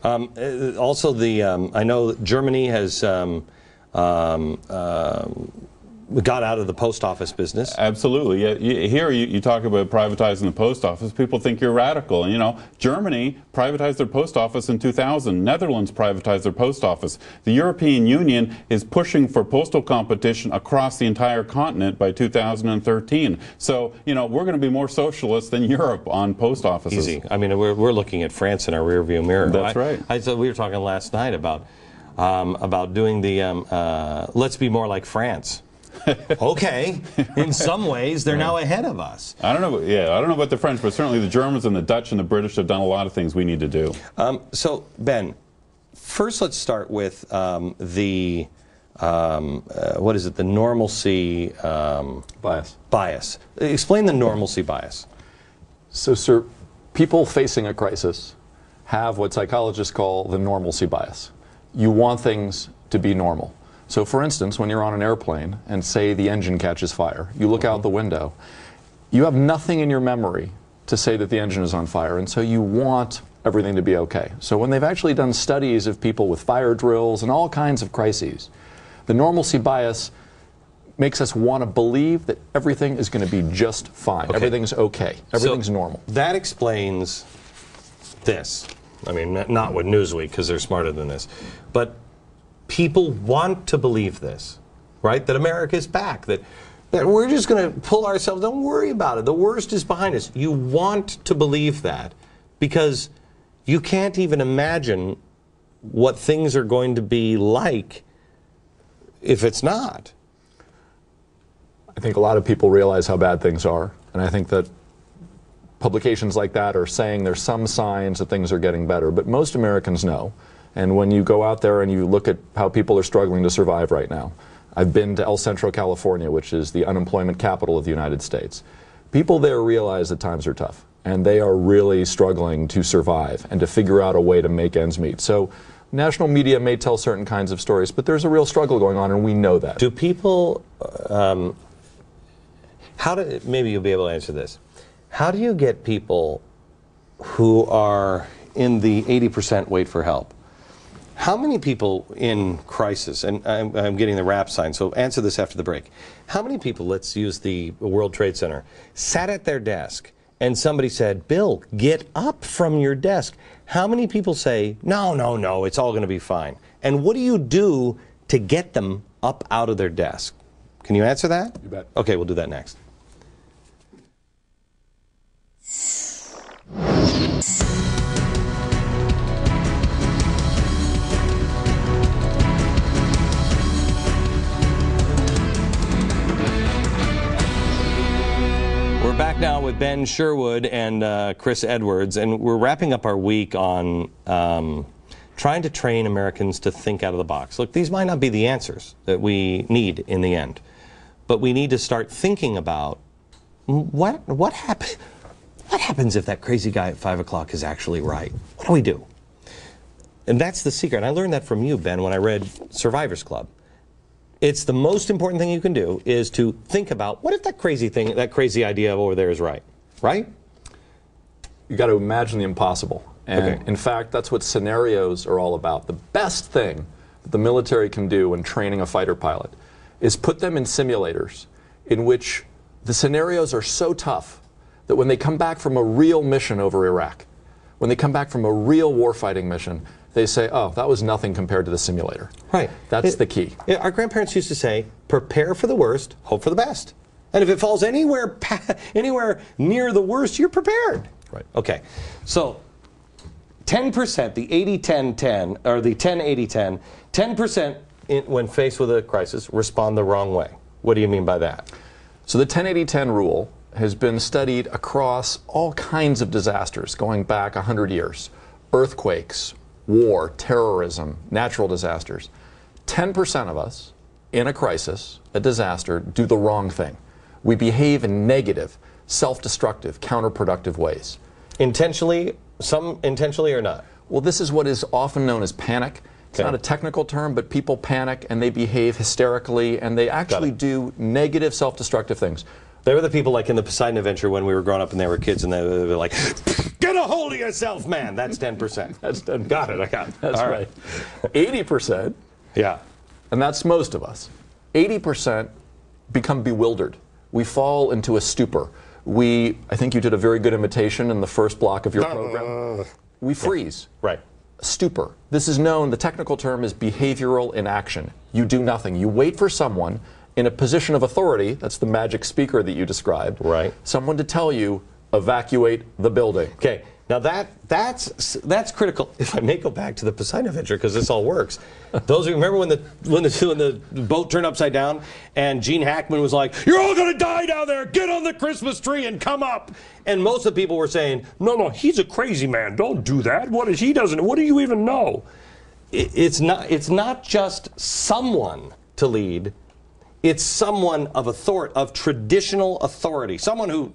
Also, I know Germany has got out of the post office business. Absolutely. Yeah, here you talk about privatizing the post office. People think you're radical. And, you know, Germany privatized their post office in 2000. Netherlands privatized their post office. The European Union is pushing for postal competition across the entire continent by 2013. So, you know, we're going to be more socialist than Europe on post offices. Easy. I mean, we're looking at France in our rearview mirror. That's right. We were talking last night about doing the let's be more like France. Okay, in some ways they're now ahead of us. I don't know. I don't know about the French, but certainly the Germans and the Dutch and the British have done a lot of things we need to do. So Ben, first let's start with what is it? The normalcy bias. Explain the normalcy bias. So, sir, people facing a crisis have what psychologists call the normalcy bias. You want things to be normal. So, for instance, when you're on an airplane and say the engine catches fire, you look out the window, you have nothing in your memory to say that the engine is on fire, and so you want everything to be okay. So when they've actually done studies of people with fire drills and all kinds of crises, the normalcy bias makes us want to believe that everything is going to be just fine. Okay. Everything's okay. Everything's normal. That explains this. I mean, not with Newsweek, because they're smarter than this. But people want to believe this, right? That America's back, that we're just going to pull ourselves, don't worry about it, the worst is behind us. You want to believe that because you can't even imagine what things are going to be like if it's not. I think a lot of people realize how bad things are, and I think that publications like that are saying there's some signs that things are getting better, but most Americans know. And when you go out there and you look at how people are struggling to survive right now, I've been to El Centro, California, which is the unemployment capital of the United States. People there realize that times are tough, and they are really struggling to survive and to figure out a way to make ends meet. So national media may tell certain kinds of stories, but there's a real struggle going on, and we know that. Do people, maybe you'll be able to answer this. How do you get people who are in the 80% wait for help? How many people in crisis, and I'm getting the rap sign, so answer this after the break. How many people, let's use the World Trade Center, sat at their desk and somebody said, Bill, get up from your desk? How many people say, no, it's all going to be fine? And what do you do to get them up out of their desk? Can you answer that? You bet. Okay, we'll do that next. We're back now with Ben Sherwood and Chris Edwards, and we're wrapping up our week on trying to train Americans to think out of the box. Look, these might not be the answers that we need in the end, but we need to start thinking about what happens if that crazy guy at 5 o'clock is actually right? What do we do? And that's the secret. And I learned that from you, Ben, when I read Survivor's Club. It's the most important thing you can do is to think about, what if that crazy thing, that crazy idea over there is right? Right? You got to imagine the impossible. And in fact, that's what scenarios are all about. The best thing that the military can do when training a fighter pilot is put them in simulators in which the scenarios are so tough that when they come back from a real mission over Iraq, when they come back from a real warfighting mission, they say, oh, that was nothing compared to the simulator. Right. That's the key. Our grandparents used to say, prepare for the worst, hope for the best. And if it falls anywhere near the worst, you're prepared. Right. Okay. So 10%, the 80-10-10, or the 10-80-10, 10% when faced with a crisis respond the wrong way. What do you mean by that? So the 10-80-10 rule has been studied across all kinds of disasters going back 100 years. Earthquakes, war, terrorism, natural disasters. 10% of us in a crisis, a disaster, do the wrong thing. We behave in negative, self-destructive, counterproductive ways. Intentionally, some intentionally or not? Well, this is what is often known as panic. It's not a technical term, but people panic and they behave hysterically and they actually do negative, self-destructive things. They were the people like in the Poseidon Adventure when we were growing up and they were kids and they were like, Get a hold of yourself, man. That's 10%. That's 10%. Got it. I got it. That's All right. 80%, Yeah. and that's most of us, 80% become bewildered. We fall into a stupor. I think you did a very good imitation in the first block of your program. We freeze. Right. Stupor. This is known, the technical term is behavioral inaction. You do nothing. You wait for someone in a position of authority, that's the magic speaker that you described, Right. someone to tell you, evacuate the building. Okay. Now that's critical. If I may go back to the Poseidon Adventure, because this all works. Those who remember when the boat turned upside down and Gene Hackman was like, "You're all going to die down there. Get on the Christmas tree and come up." And most of the people were saying, "No, he's a crazy man. Don't do that. What do you even know?" It's not just someone to lead. It's someone of authority, of traditional authority. Someone who.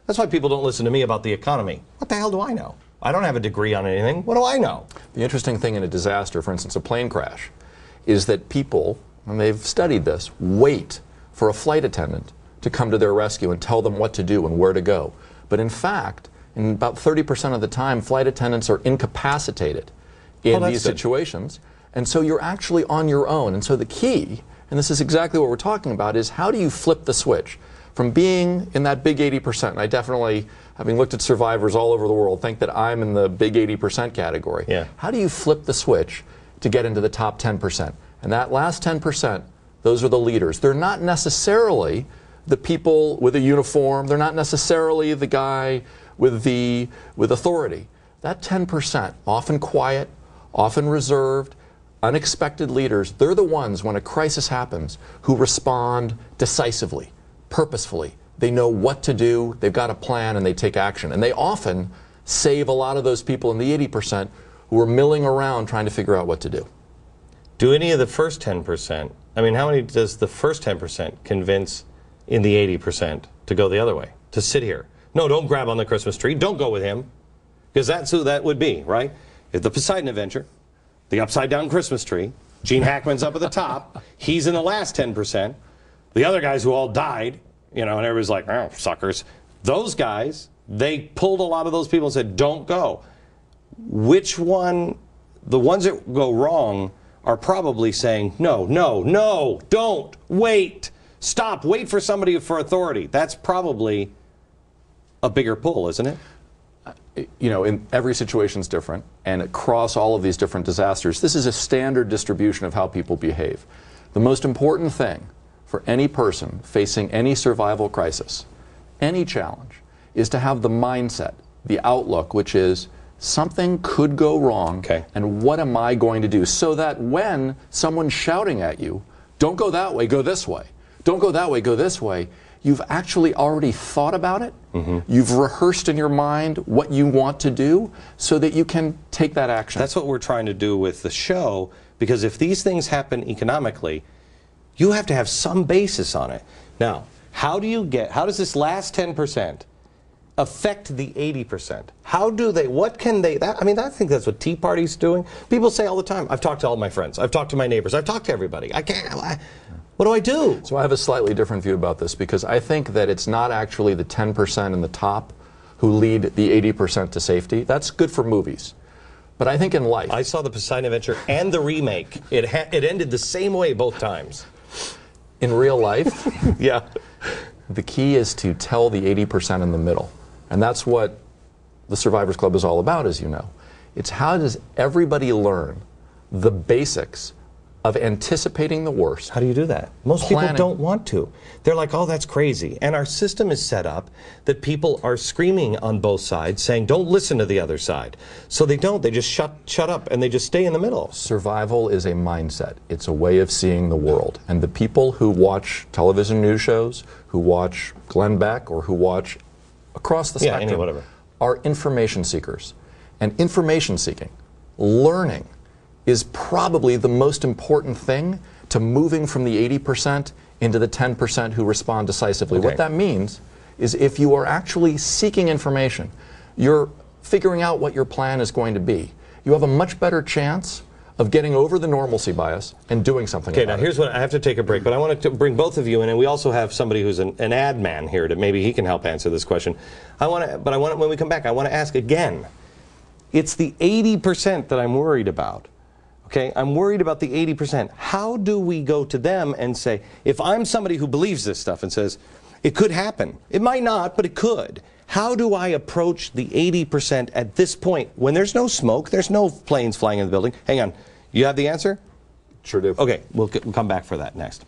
That's why people don't listen to me about the economy. What the hell do I know? I don't have a degree on anything. What do I know? The interesting thing in a disaster, for instance, a plane crash, is that people, and they've studied this, wait for a flight attendant to come to their rescue and tell them what to do and where to go. But in fact, in about 30% of the time, flight attendants are incapacitated in these situations. And so you're actually on your own. And so the key, and this is exactly what we're talking about, is how do you flip the switch? From being in that big 80%, and I definitely, having looked at survivors all over the world, think that I'm in the big 80% category. Yeah. How do you flip the switch to get into the top 10%? And that last 10%, those are the leaders. They're not necessarily the people with a uniform. They're not necessarily the guy with authority. That 10%, often quiet, often reserved, unexpected leaders, they're the ones, when a crisis happens, who respond decisively, purposefully. They know what to do, they've got a plan, and they take action. And they often save a lot of those people in the 80% who are milling around trying to figure out what to do. Do any of the first 10%, I mean, how many does the first 10% convince in the 80% to go the other way, to sit here? No, don't grab on the Christmas tree, don't go with him, because that's who that would be, right? If the Poseidon Adventure, the upside down Christmas tree, Gene Hackman's up at the top, he's in the last 10%. The other guys who all died, and everybody's like, "Oh, suckers." Those guys, they pulled a lot of those people and said, "Don't go." Which one, the ones that go wrong are probably saying, no, don't, wait, stop, wait for somebody for authority. That's probably a bigger pull, isn't it? In every situation is different, and across all of these different disasters, this is a standard distribution of how people behave. The most important thing for any person facing any survival crisis, any challenge, is to have the mindset, the outlook, which is something could go wrong, and what am I going to do? So that when someone's shouting at you, don't go that way, go this way. Don't go that way, go this way. You've actually already thought about it. You've rehearsed in your mind what you want to do so that you can take that action. That's what we're trying to do with the show, because if these things happen economically, you have to have some basis on it. Now, how does this last 10% affect the 80%? I think that's what Tea Party's doing. People say all the time, I've talked to all my friends, I've talked to my neighbors, I've talked to everybody. What do I do? So I have a slightly different view about this, because I think that it's not actually the 10% in the top who lead the 80% to safety. That's good for movies. But I think in life... I saw the Poseidon Adventure and the remake. It ended the same way both times. In real life, yeah, the key is to tell the 80% in the middle. And that's what the Survivors Club is all about, as you know. It's how does everybody learn the basics of anticipating the worst. How do you do that? Most people don't want to. They're like, "Oh, that's crazy." And our system is set up that people are screaming on both sides, saying, "Don't listen to the other side." So they don't. They just shut up, and they just stay in the middle. Survival is a mindset. It's a way of seeing the world. And the people who watch television news shows, who watch Glenn Beck, or who watch across the spectrum, are information seekers. And information seeking, learning, is probably the most important thing to moving from the 80% into the 10% who respond decisively. What that means is if you are actually seeking information, you're figuring out what your plan is going to be, you have a much better chance of getting over the normalcy bias and doing something Okay, about now it. here's what I have to take a break, but I want to bring both of you in, and we also have somebody who's an ad man here that maybe he can help answer this question. When we come back, I want to ask again. It's the 80% that I'm worried about. Okay, I'm worried about the 80%. How do we go to them and say, if I'm somebody who believes this stuff and says, it could happen, it might not, but it could. How do I approach the 80% at this point when there's no smoke, there's no planes flying in the building? Hang on, you have the answer? Sure do. Okay, we'll come back for that next.